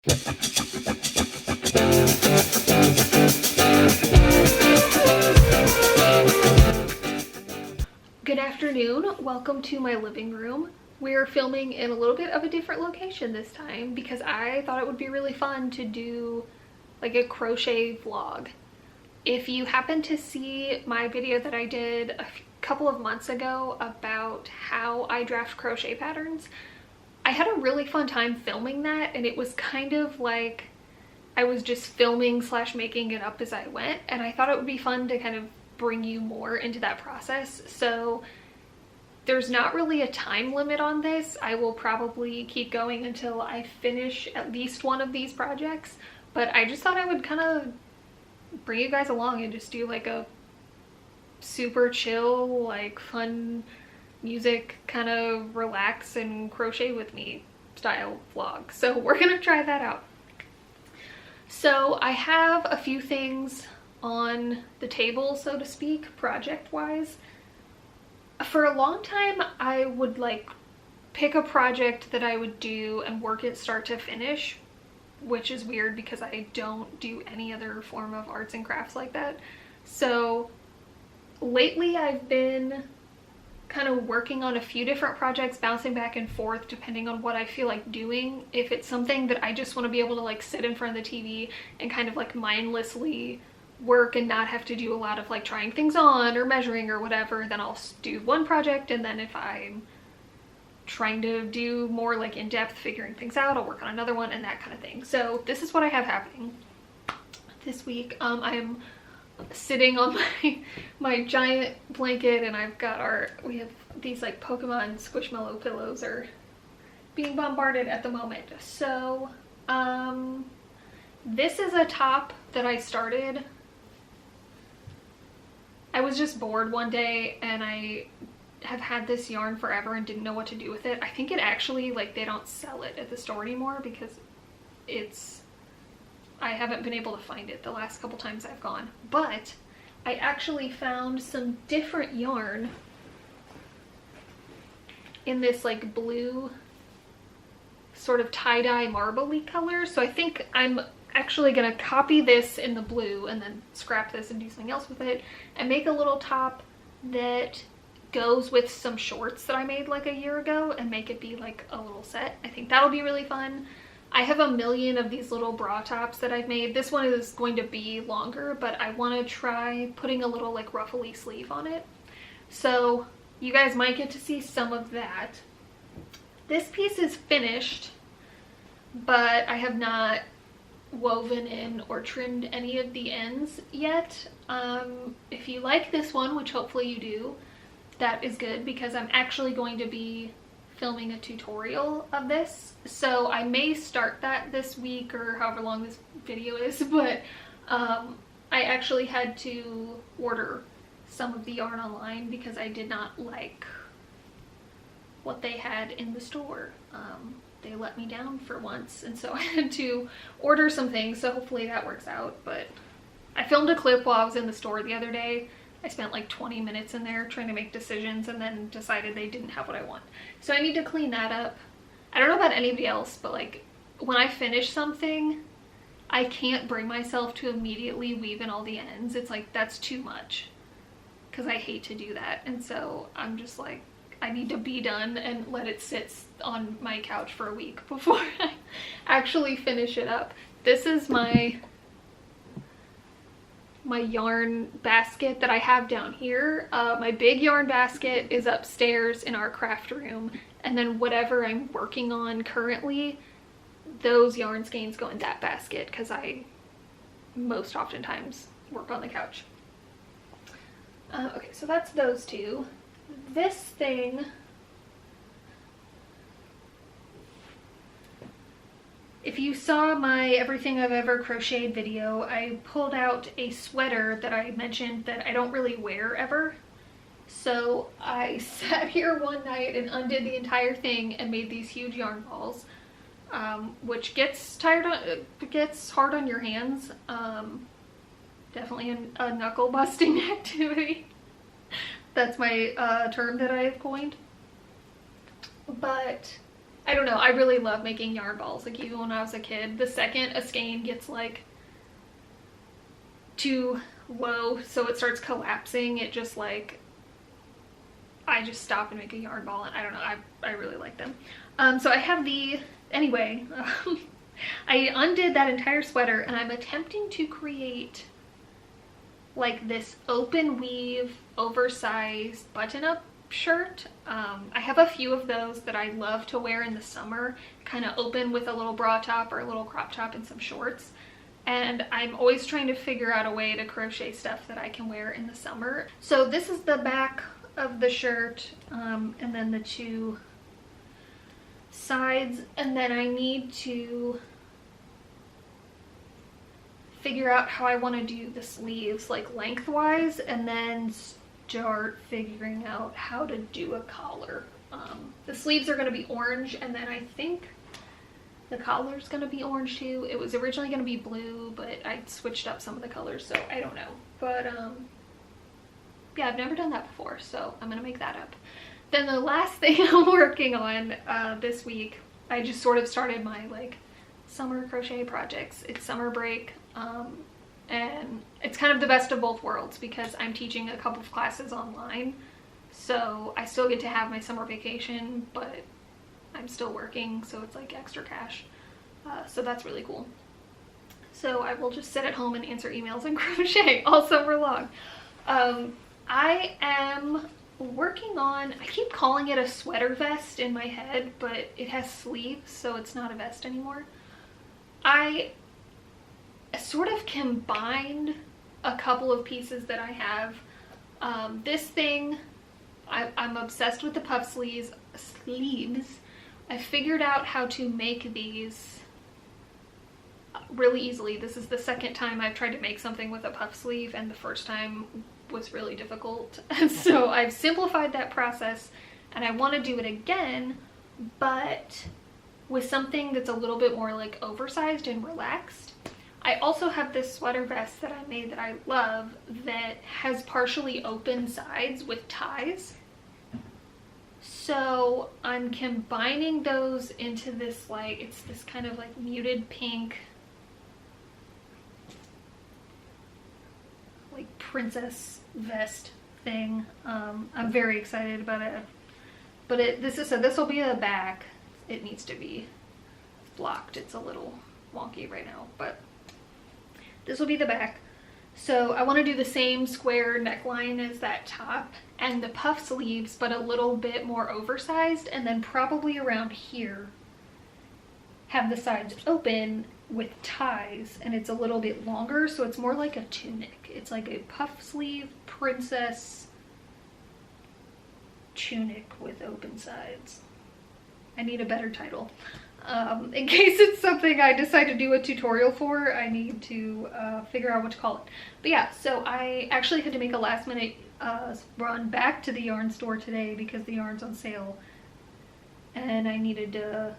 Good afternoon, welcome to my living room. We're filming in a little bit of a different location this time because I thought it would be really fun to do like a crochet vlog. If you happen to see my video that I did a couple of months ago about how I draft crochet patterns, I had a really fun time filming that, and it was kind of like I was just filming / making it up as I went, and I thought it would be fun to kind of bring you more into that process. So there's not really a time limit on this. I will probably keep going until I finish at least one of these projects, but I just thought I would kind of bring you guys along and just do like a super chill, like fun music, kind of relax and crochet with me style vlog. So we're gonna try that out. So I have a few things on the table, so to speak, project wise. For a long time I would like pick a project that I would do and work it start to finish, which is weird because I don't do any other form of arts and crafts like that. So lately I've been kind of working on a few different projects, bouncing back and forth depending on what I feel like doing. If it's something that I just want to be able to like sit in front of the TV and kind of like mindlessly work and not have to do a lot of like trying things on or measuring or whatever, then I'll do one project, and then if I'm trying to do more like in-depth figuring things out, I'll work on another one and that kind of thing. So this is what I have happening this week. I'm sitting on my giant blanket, and I've got we have these like Pokemon Squishmallow pillows are being bombarded at the moment. So this is a top that I started. I was just bored one day and I have had this yarn forever and didn't know what to do with it. I think it actually, like, they don't sell it at the store anymore because I haven't been able to find it the last couple times I've gone. But I actually found some different yarn in this like blue sort of tie-dye marbly color. So I think I'm actually gonna copy this in the blue and then scrap this and do something else with it and make a little top that goes with some shorts that I made like a year ago and make it be like a little set. I think that'll be really fun. I have a million of these little bra tops that I've made. This one is going to be longer, but I want to try putting a little like ruffly sleeve on it. So you guys might get to see some of that. This piece is finished, but I have not woven in or trimmed any of the ends yet. If you like this one, which hopefully you do, that is good because I'm actually going to be filming a tutorial of this. So I may start that this week or however long this video is, but I actually had to order some of the yarn online because I did not like what they had in the store. They let me down for once, and so I had to order some things, so hopefully that works out. But I filmed a clip while I was in the store the other day. I spent like 20 minutes in there trying to make decisions and then decided they didn't have what I want. So I need to clean that up. I don't know about anybody else, but like when I finish something, I can't bring myself to immediately weave in all the ends. It's like, that's too much because I hate to do that. And so I'm just like, I need to be done and let it sit on my couch for a week before I actually finish it up. This is my yarn basket that I have down here. My big yarn basket is upstairs in our craft room, and then whatever I'm working on currently, those yarn skeins go in that basket because I most oftentimes work on the couch. Okay, so that's those two. This thing, if you saw my Everything I've Ever Crocheted video, I pulled out a sweater that I mentioned that I don't really wear ever. So I sat here one night and undid the entire thing and made these huge yarn balls, which gets hard on your hands. Definitely a knuckle busting activity. That's my term that I have coined. But I don't know, I really love making yarn balls. Like even when I was a kid, the second a skein gets like too low so it starts collapsing, it just like, I just stop and make a yarn ball, and I don't know, I really like them. So I have the, anyway, I undid that entire sweater and I'm attempting to create like this open weave oversized button-up shirt. I have a few of those that I love to wear in the summer, kind of open with a little bra top or a little crop top and some shorts. And I'm always trying to figure out a way to crochet stuff that I can wear in the summer. So this is the back of the shirt, and then the two sides, and then I need to figure out how I want to do the sleeves like lengthwise, and then start figuring out how to do a collar. The sleeves are going to be orange, and then I think the collar is going to be orange too. It was originally going to be blue, but I switched up some of the colors, so I don't know. But yeah, I've never done that before, so I'm going to make that up. Then the last thing I'm working on this week, I just sort of started my like summer crochet projects. It's summer break, and it's kind of the best of both worlds because I'm teaching a couple of classes online, so I still get to have my summer vacation, but I'm still working, so it's like extra cash. So that's really cool. So I will just sit at home and answer emails and crochet all summer long. I am working on, I keep calling it a sweater vest in my head, but it has sleeves, so it's not a vest anymore. I sort of combined a couple of pieces that I have. This thing, I'm obsessed with the puff sleeves. I figured out how to make these really easily. This is the second time I've tried to make something with a puff sleeve, and the first time was really difficult. So I've simplified that process, and I want to do it again, but with something that's a little bit more like oversized and relaxed. I also have this sweater vest that I made that I love that has partially open sides with ties. So I'm combining those into this, like, it's this kind of like muted pink, like princess vest thing. I'm very excited about it. But this will be the back. It needs to be blocked. It's a little wonky right now, but this will be the back. So I want to do the same square neckline as that top and the puff sleeves, but a little bit more oversized, and then probably around here have the sides open with ties, and it's a little bit longer, so it's more like a tunic. It's like a puff sleeve princess tunic with open sides. I need a better title. In case it's something I decide to do a tutorial for, I need to figure out what to call it. But yeah, so I actually had to make a last minute run back to the yarn store today because the yarn's on sale, and I needed to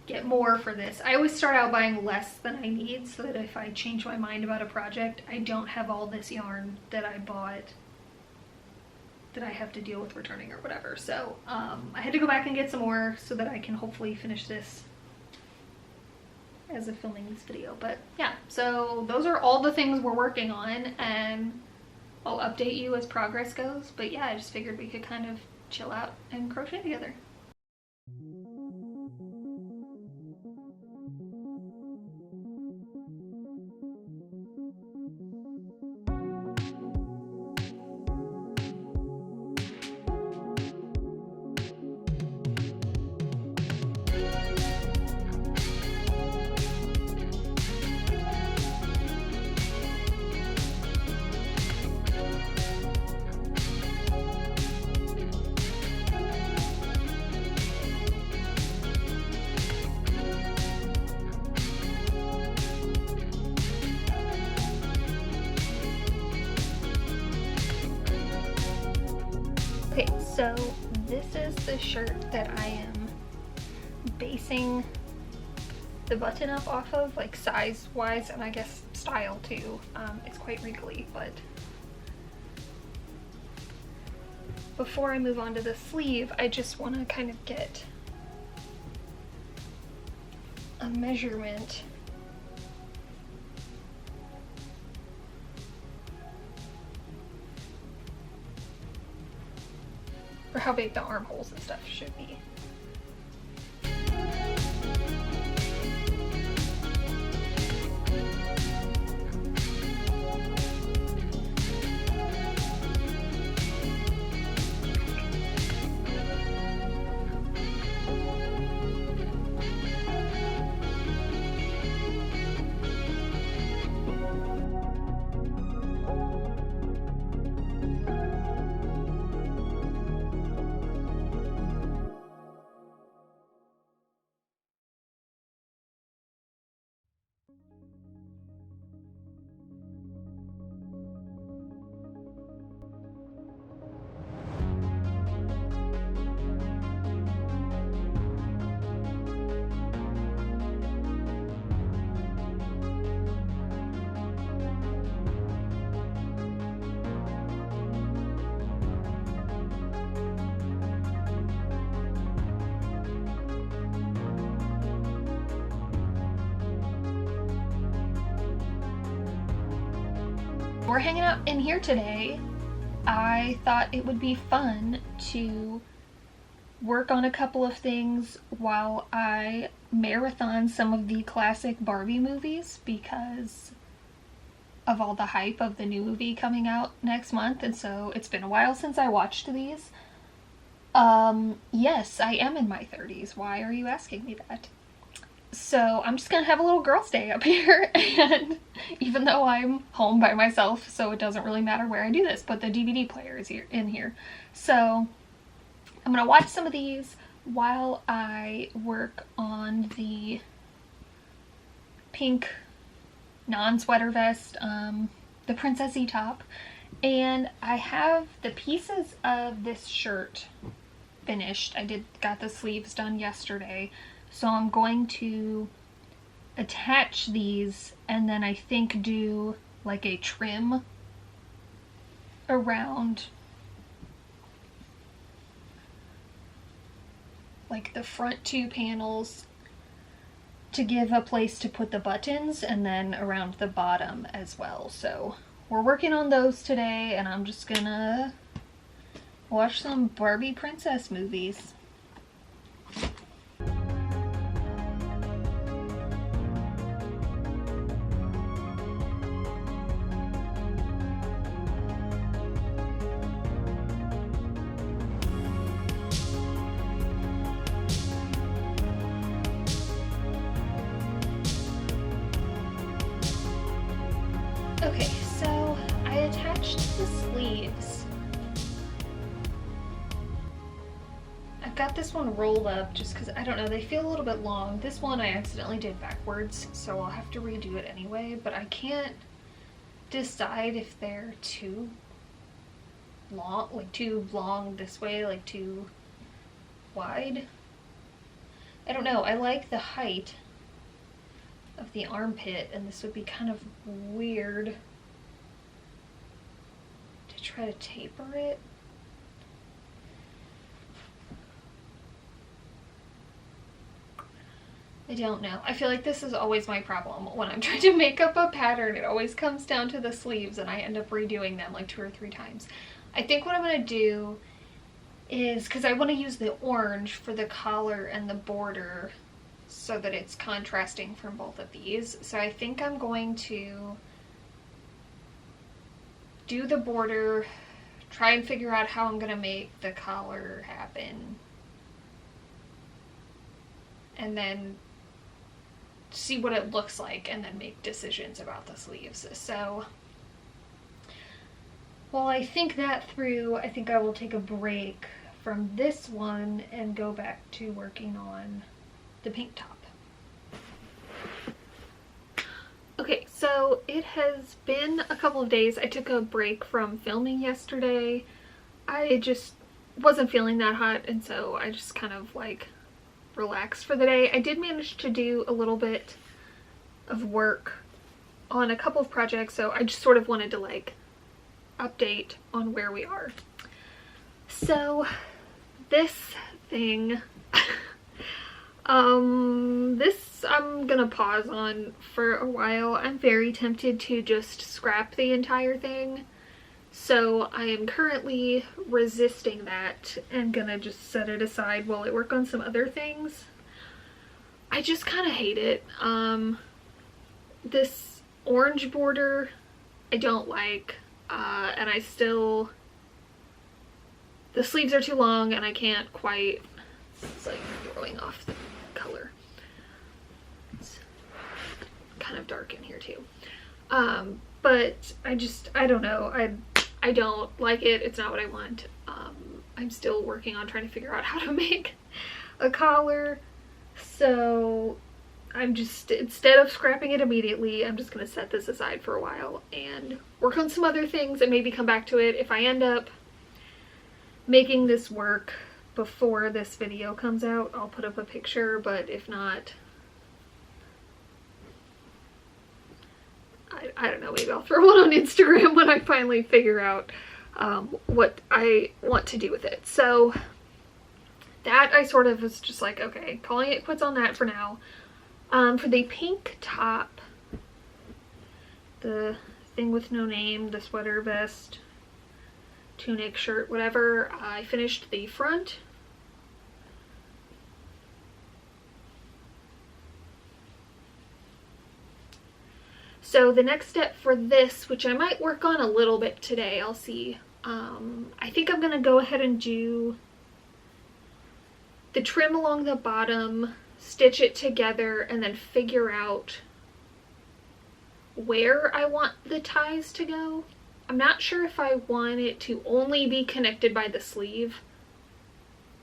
get more for this. I always start out buying less than I need so that if I change my mind about a project, I don't have all this yarn that I bought that I have to deal with returning or whatever. So I had to go back and get some more so that I can hopefully finish this as of filming this video. But yeah, so those are all the things we're working on, and I'll update you as progress goes. But yeah, I just figured we could kind of chill out and crochet together. Okay, so this is the shirt that I am basing the button up off of, like size wise, and I guess style too. It's quite wrinkly, but before I move on to the sleeve, I just want to kind of get a measurement for how big the armholes and stuff should be. We're hanging out in here today. I thought it would be fun to work on a couple of things while I marathon some of the classic Barbie movies because of all the hype of the new movie coming out next month, and so it's been a while since I watched these. Yes, I am in my 30s. Why are you asking me that? So I'm just gonna have a little girl's day up here, and even though I'm home by myself, so it doesn't really matter where I do this, but the DVD player is here in here. So I'm gonna watch some of these while I work on the pink non-sweater vest, the princessy top, and I have the pieces of this shirt finished. Got the sleeves done yesterday. So I'm going to attach these and then I think do like a trim around like the front two panels to give a place to put the buttons, and then around the bottom as well. So we're working on those today, and I'm just gonna watch some Barbie princess movies. Okay, so I attached the sleeves. I've got this one rolled up just because, I don't know, they feel a little bit long. This one I accidentally did backwards, so I'll have to redo it anyway, but I can't decide if they're too long, like too long this way, like too wide. I don't know, I like the height of the armpit, and this would be kind of weird to try to taper it. I don't know. I feel like this is always my problem when I'm trying to make up a pattern. It always comes down to the sleeves and I end up redoing them like 2 or 3 times. I think what I'm going to do is, because I want to use the orange for the collar and the border so that it's contrasting from both of these. So I think I'm going to do the border, try and figure out how I'm going to make the collar happen, and then see what it looks like and then make decisions about the sleeves. So while I think that through, I think I will take a break from this one and go back to working on the pink top. Okay, so it has been a couple of days. I took a break from filming yesterday. I just wasn't feeling that hot, and so I just kind of like relaxed for the day. I did manage to do a little bit of work on a couple of projects, so I just sort of wanted to like update on where we are. So this thing This I'm gonna pause on for a while. I'm very tempted to just scrap the entire thing. So I am currently resisting that and gonna just set it aside while I work on some other things. I just kind of hate it. This orange border I don't like, and I still, the sleeves are too long and I can't quite, it's like throwing off the color. It's kind of dark in here too. But I don't know. I don't like it. It's not what I want. I'm still working on trying to figure out how to make a collar. So I'm just, instead of scrapping it immediately, I'm just going to set this aside for a while and work on some other things and maybe come back to it. If I end up making this work before this video comes out, I'll put up a picture, but if not, I don't know, maybe I'll throw one on Instagram when I finally figure out what I want to do with it. So that I sort of was just like, okay, calling it quits on that for now. For the pink top, the thing with no name, the sweater vest, tunic, shirt, whatever, I finished the front. So the next step for this, which I might work on a little bit today, I'll see. I think I'm gonna go ahead and do the trim along the bottom, stitch it together, and then figure out where I want the ties to go. I'm not sure if I want it to only be connected by the sleeve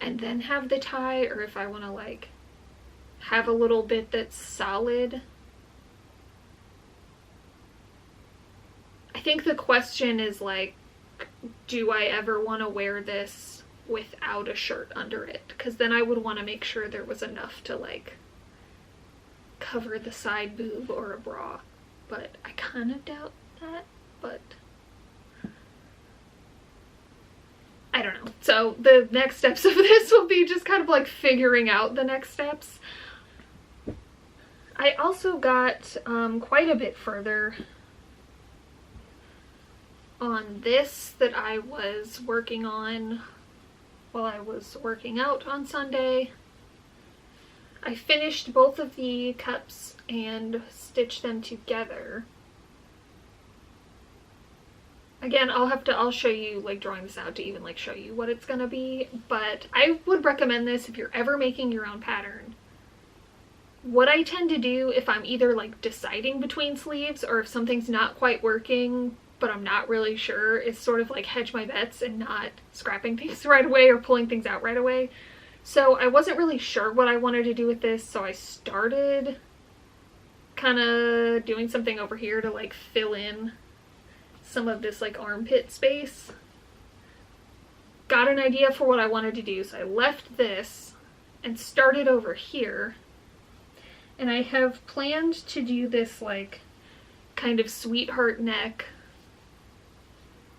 and then have the tie, or if I want to like have a little bit that's solid. I think the question is like, do I ever want to wear this without a shirt under it? Because then I would want to make sure there was enough to like cover the side boob or a bra, but I kind of doubt that, but I don't know. So the next steps of this will be just kind of like figuring out the next steps. I also got quite a bit further on this that I was working on while I was working out on Sunday. I finished both of the cups and stitched them together. Again, I'll show you like drawing this out to even like show you what it's gonna be, but I would recommend this if you're ever making your own pattern. What I tend to do if I'm either like deciding between sleeves or if something's not quite working but I'm not really sure, is sort of like hedge my bets and not scrapping things right away or pulling things out right away. So I wasn't really sure what I wanted to do with this, so I started kind of doing something over here to like fill in some of this like armpit space. Got an idea for what I wanted to do, so I left this and started over here. And I have planned to do this like kind of sweetheart neck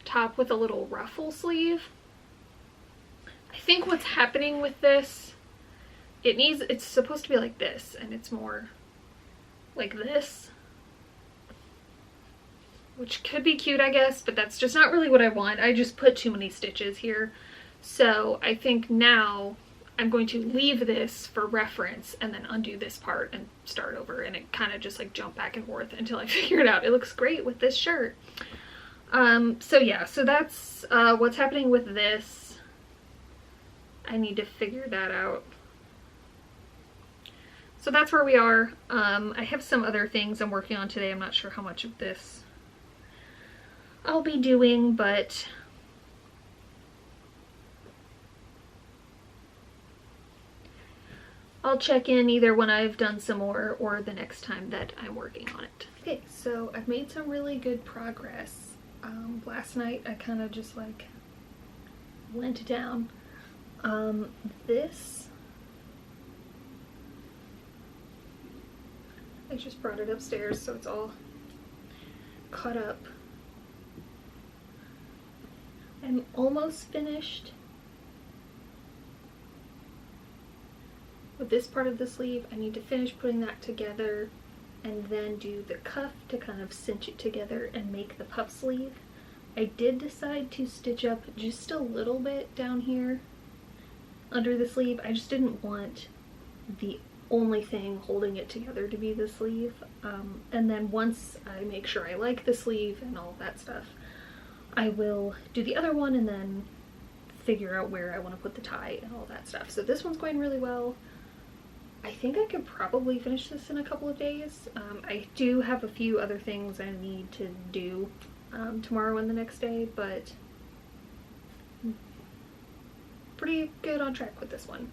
top with a little ruffle sleeve. I think what's happening with this, it's supposed to be like this, and it's more like this, which could be cute, I guess, but that's just not really what I want. I just put too many stitches here. So I think now I'm going to leave this for reference and then undo this part and start over, and it kind of just like jump back and forth until I figure it out. It looks great with this shirt. So yeah, so that's what's happening with this. I need to figure that out. So that's where we are. I have some other things I'm working on today. I'm not sure how much of this I'll be doing, but I'll check in either when I've done some more or the next time that I'm working on it. Okay, so I've made some really good progress. Last night I kind of just like went down. This, I just brought it upstairs so it's all cut up. I'm almost finished with this part of the sleeve, I need to finish putting that together and then do the cuff to kind of cinch it together and make the puff sleeve. I did decide to stitch up just a little bit down here under the sleeve. I just didn't want the only thing holding it together to be the sleeve. And then once I make sure I like the sleeve and all that stuff, I will do the other one and then figure out where I want to put the tie and all that stuff. So this one's going really well. I think I could probably finish this in a couple of days. I do have a few other things I need to do tomorrow and the next day, but I'm pretty good on track with this one.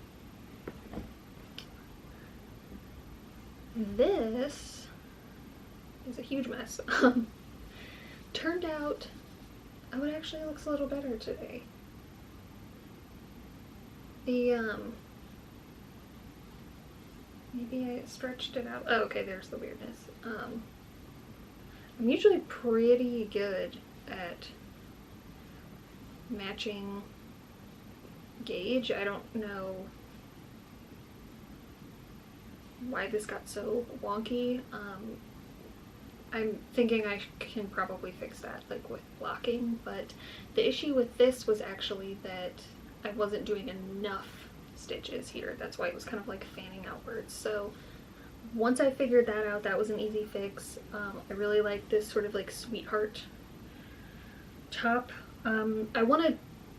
This is a huge mess. Turned out, oh, it actually looks a little better today. Maybe I stretched it out. Oh, okay, there's the weirdness. I'm usually pretty good at matching gauge. I don't know why this got so wonky. I'm thinking I can probably fix that, like with blocking, but the issue with this was actually that I wasn't doing enough stitches here. That's why it was kind of like fanning outwards. So once I figured that out, that was an easy fix. I really like this sort of like sweetheart top. I want to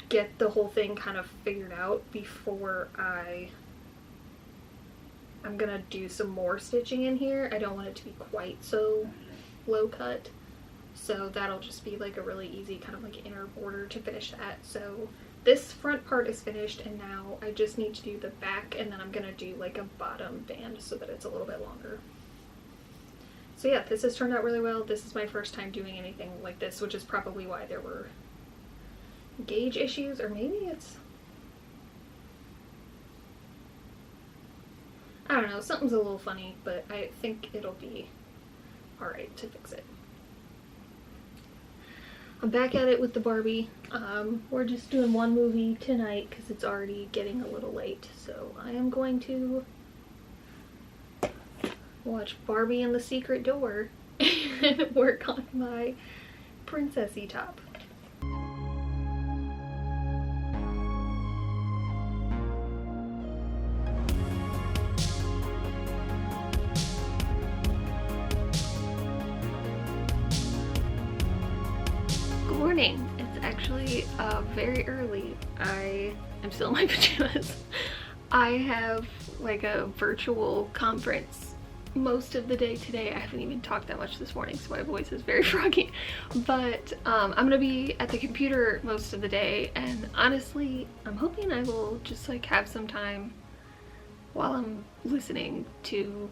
get the whole thing kind of figured out before I'm gonna do some more stitching in here. I don't want it to be quite so low cut, so that'll just be like a really easy kind of like inner border to finish that. So this front part is finished, and now I just need to do the back, and then I'm gonna do like a bottom band so that it's a little bit longer. So yeah, this has turned out really well. This is my first time doing anything like this, which is probably why there were gauge issues, or maybe it's, I don't know, something's a little funny, but I think it'll be alright to fix it. I'm back at it with the Barbie. We're just doing one movie tonight because it's already getting a little late. So I am going to watch Barbie and the Secret Door and work on my princessy top. Morning. It's actually very early. I am still in my pajamas. I have like a virtual conference most of the day today. I haven't even talked that much this morning, so my voice is very froggy. But I'm gonna be at the computer most of the day, and honestly, I'm hoping I will just like have some time while I'm listening to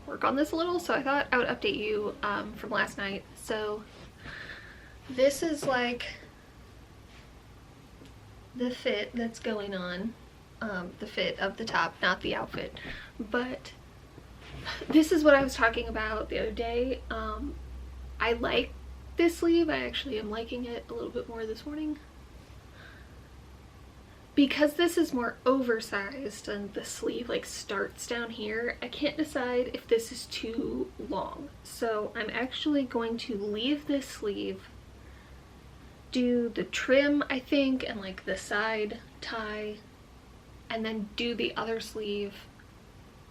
work on this a little. So I thought I would update you from last night. So this is like the fit that's going on, the fit of the top, not the outfit, but this is what I was talking about the other day. I like this sleeve. I actually am liking it a little bit more this morning. Because this is more oversized and the sleeve like starts down here, I can't decide if this is too long. So I'm actually going to leave this sleeve, do the trim, I think, and like the side tie, and then do the other sleeve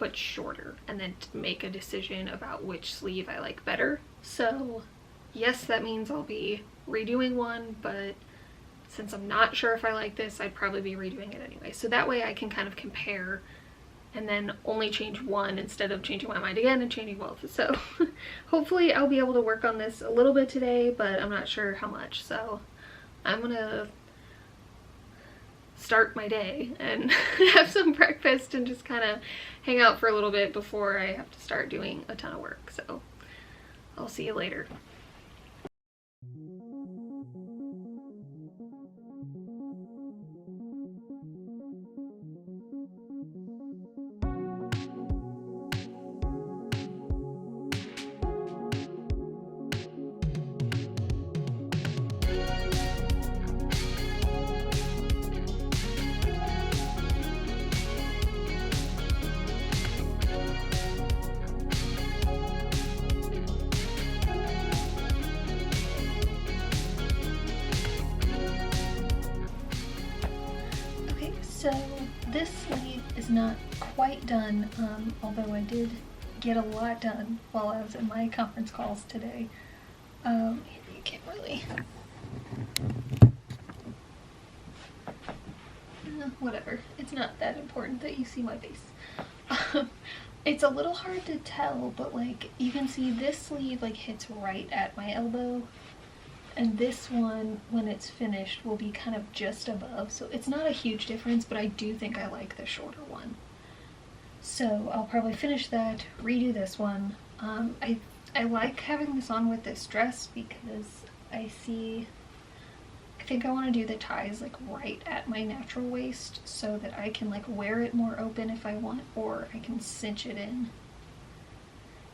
but shorter, and then make a decision about which sleeve I like better. So yes, that means I'll be redoing one, but since I'm not sure if I like this, I'd probably be redoing it anyway. So that way I can kind of compare and then only change one instead of changing my mind again and changing both. So hopefully I'll be able to work on this a little bit today, but I'm not sure how much. So I'm gonna start my day and have some breakfast and just kind of hang out for a little bit before I have to start doing a ton of work. So I'll see you later. not quite done, although I did get a lot done while I was in my conference calls today. You can't really... whatever. It's not that important that you see my face. It's a little hard to tell, but like you can see this sleeve like hits right at my elbow, and this one, when it's finished, will be kind of just above. So it's not a huge difference, but I do think I like the shorter one. So I'll probably finish that, redo this one. I like having this on with this dress because I think I want to do the ties like right at my natural waist so that I can like wear it more open if I want, or I can cinch it in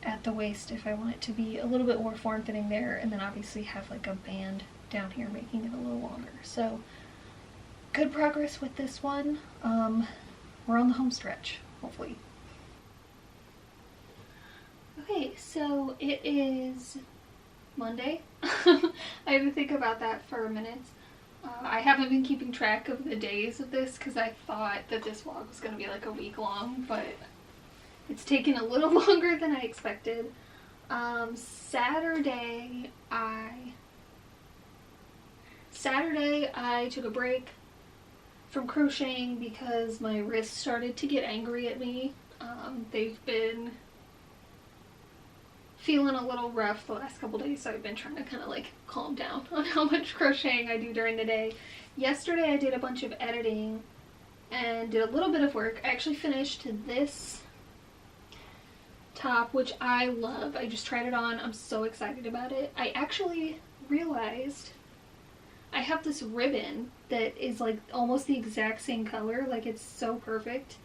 at the waist if I want it to be a little bit more form-fitting there, and then obviously have like a band down here making it a little longer. So good progress with this one. We're on the home stretch, hopefully. Okay, so it is Monday. I had to think about that for a minute. I haven't been keeping track of the days of this because I thought that this vlog was going to be like a week long, but it's taken a little longer than I expected. Saturday I took a break from crocheting because my wrists started to get angry at me. They've been feeling a little rough the last couple days, so I've been trying to kind of like calm down on how much crocheting I do during the day. Yesterday I did a bunch of editing and did a little bit of work. I actually finished this top, which I love. I just tried it on. I'm so excited about it. I actually realized I have this ribbon that is like almost the exact same color. Like, it's so perfect.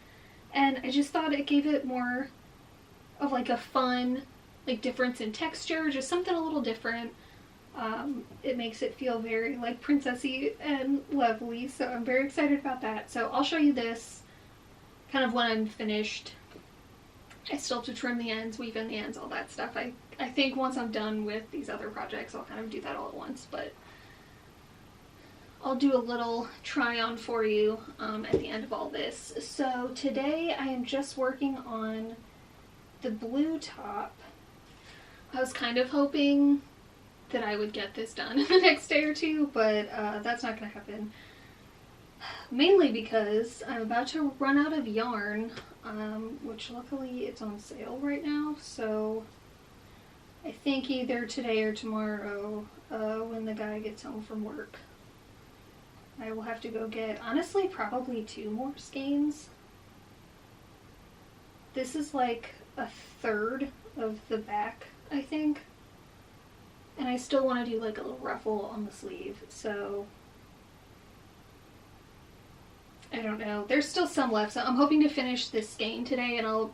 And I just thought it gave it more of like a fun like difference in texture, just something a little different. It makes it feel very like princessy and lovely, so I'm very excited about that. So I'll show you this kind of when I'm finished. I still have to trim the ends, weave in the ends, all that stuff. I think once I'm done with these other projects, I'll kind of do that all at once, but I'll do a little try on for you at the end of all this. So today I am just working on the blue top. I was kind of hoping that I would get this done in the next day or two, but that's not going to happen. Mainly because I'm about to run out of yarn, which luckily it's on sale right now, so I think either today or tomorrow, when the guy gets home from work, I will have to go get, honestly, probably 2 more skeins. This is like a third of the back, I think, and I still want to do like a little ruffle on the sleeve, so I don't know. There's still some left, so I'm hoping to finish this skein today and I'll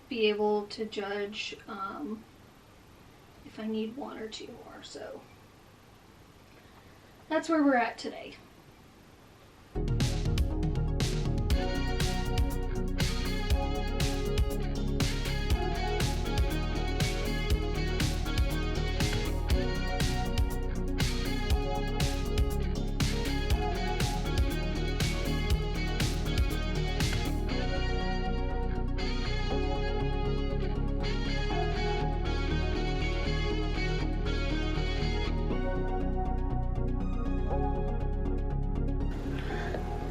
be able to judge if I need 1 or 2 more. So that's where we're at today.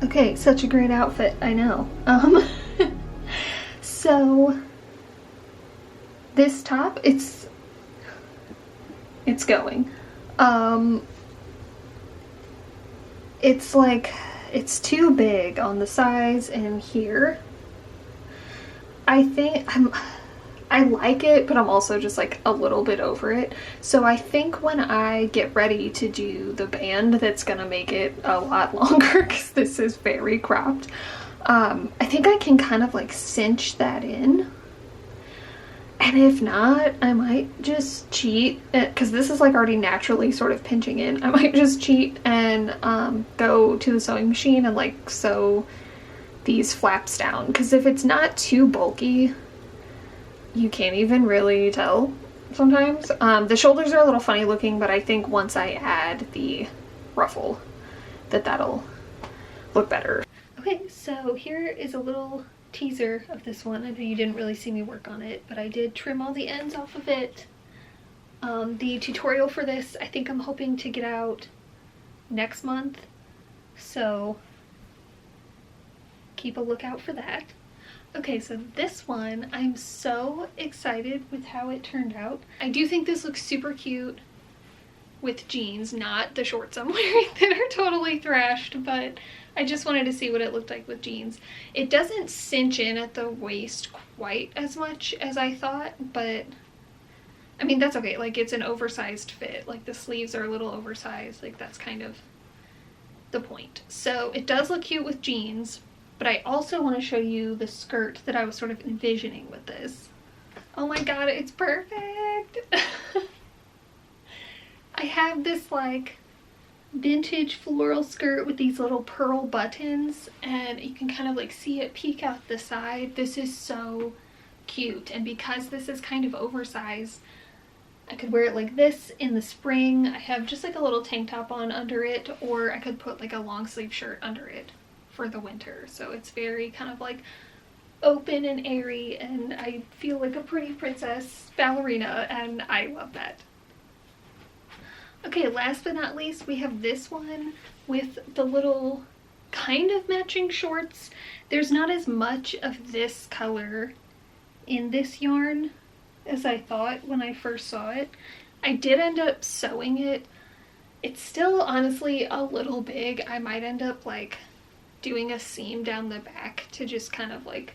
Okay, such a great outfit, I know. So this top, it's going. It's like, it's too big on the sides and here. I think I like it, but I'm also just like a little bit over it. So I think when I get ready to do the band that's gonna make it a lot longer, because this is very cropped, I think I can kind of like cinch that in. And if not, I might just cheat, because this is like already naturally sort of pinching in. I might just cheat and go to the sewing machine and like sew these flaps down, because if it's not too bulky, you can't even really tell sometimes. The shoulders are a little funny looking, but I think once I add the ruffle that'll look better. Okay, so here is a little teaser of this one. I know you didn't really see me work on it, but I did trim all the ends off of it. The tutorial for this, I think I'm hoping to get out next month, so keep a lookout for that. Okay, so this one, I'm so excited with how it turned out. I do think this looks super cute with jeans, not the shorts I'm wearing that are totally thrashed, but I just wanted to see what it looked like with jeans. It doesn't cinch in at the waist quite as much as I thought, but I mean, that's okay. Like, it's an oversized fit. Like, the sleeves are a little oversized. Like, that's kind of the point. So it does look cute with jeans, but I also want to show you the skirt that I was sort of envisioning with this. Oh my god, it's perfect! I have this like vintage floral skirt with these little pearl buttons, and you can kind of like see it peek out the side. This is so cute, and because this is kind of oversized, I could wear it like this in the spring. I have just like a little tank top on under it, or I could put like a long sleeve shirt under it for the winter. So it's very kind of like open and airy, and I feel like a pretty princess ballerina, and I love that. Okay, last but not least, we have this one with the little kind of matching shorts. There's not as much of this color in this yarn as I thought when I first saw it. I did end up sewing it. It's still honestly a little big. I might end up like doing a seam down the back to just kind of like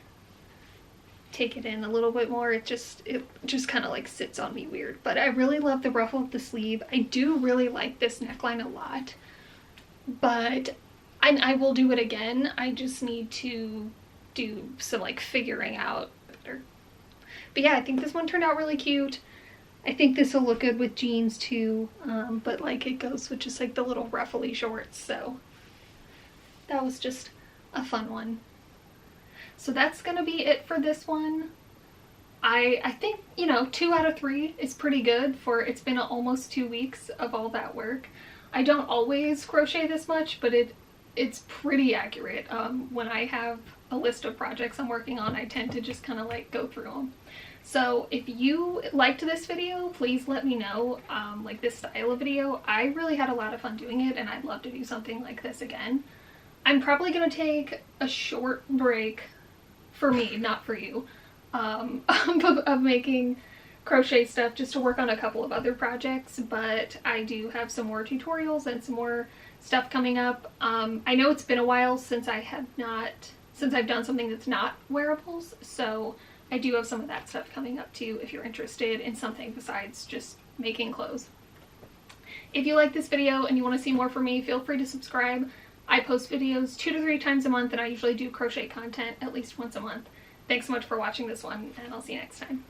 take it in a little bit more. It just kind of like sits on me weird, but I really love the ruffle of the sleeve. I do really like this neckline a lot, but I will do it again. I just need to do some like figuring out better. But yeah, I think this one turned out really cute. I think this will look good with jeans too, but like it goes with just like the little ruffly shorts, so that was just a fun one. So that's gonna be it for this one. I think, you know, 2 out of 3 is pretty good for it's been almost 2 weeks of all that work. I don't always crochet this much, but it's pretty accurate. When I have a list of projects I'm working on, I tend to just kind of like go through them. So if you liked this video, please let me know, like this style of video. I really had a lot of fun doing it, and I'd love to do something like this again. I'm probably gonna take a short break, for me, not for you, of making crochet stuff just to work on a couple of other projects, but I do have some more tutorials and some more stuff coming up. I know it's been a while since I've done something that's not wearables, so I do have some of that stuff coming up too if you're interested in something besides just making clothes. If you like this video and you want to see more from me, feel free to subscribe. I post videos 2 to 3 times a month, and I usually do crochet content at least once a month. Thanks so much for watching this one, and I'll see you next time.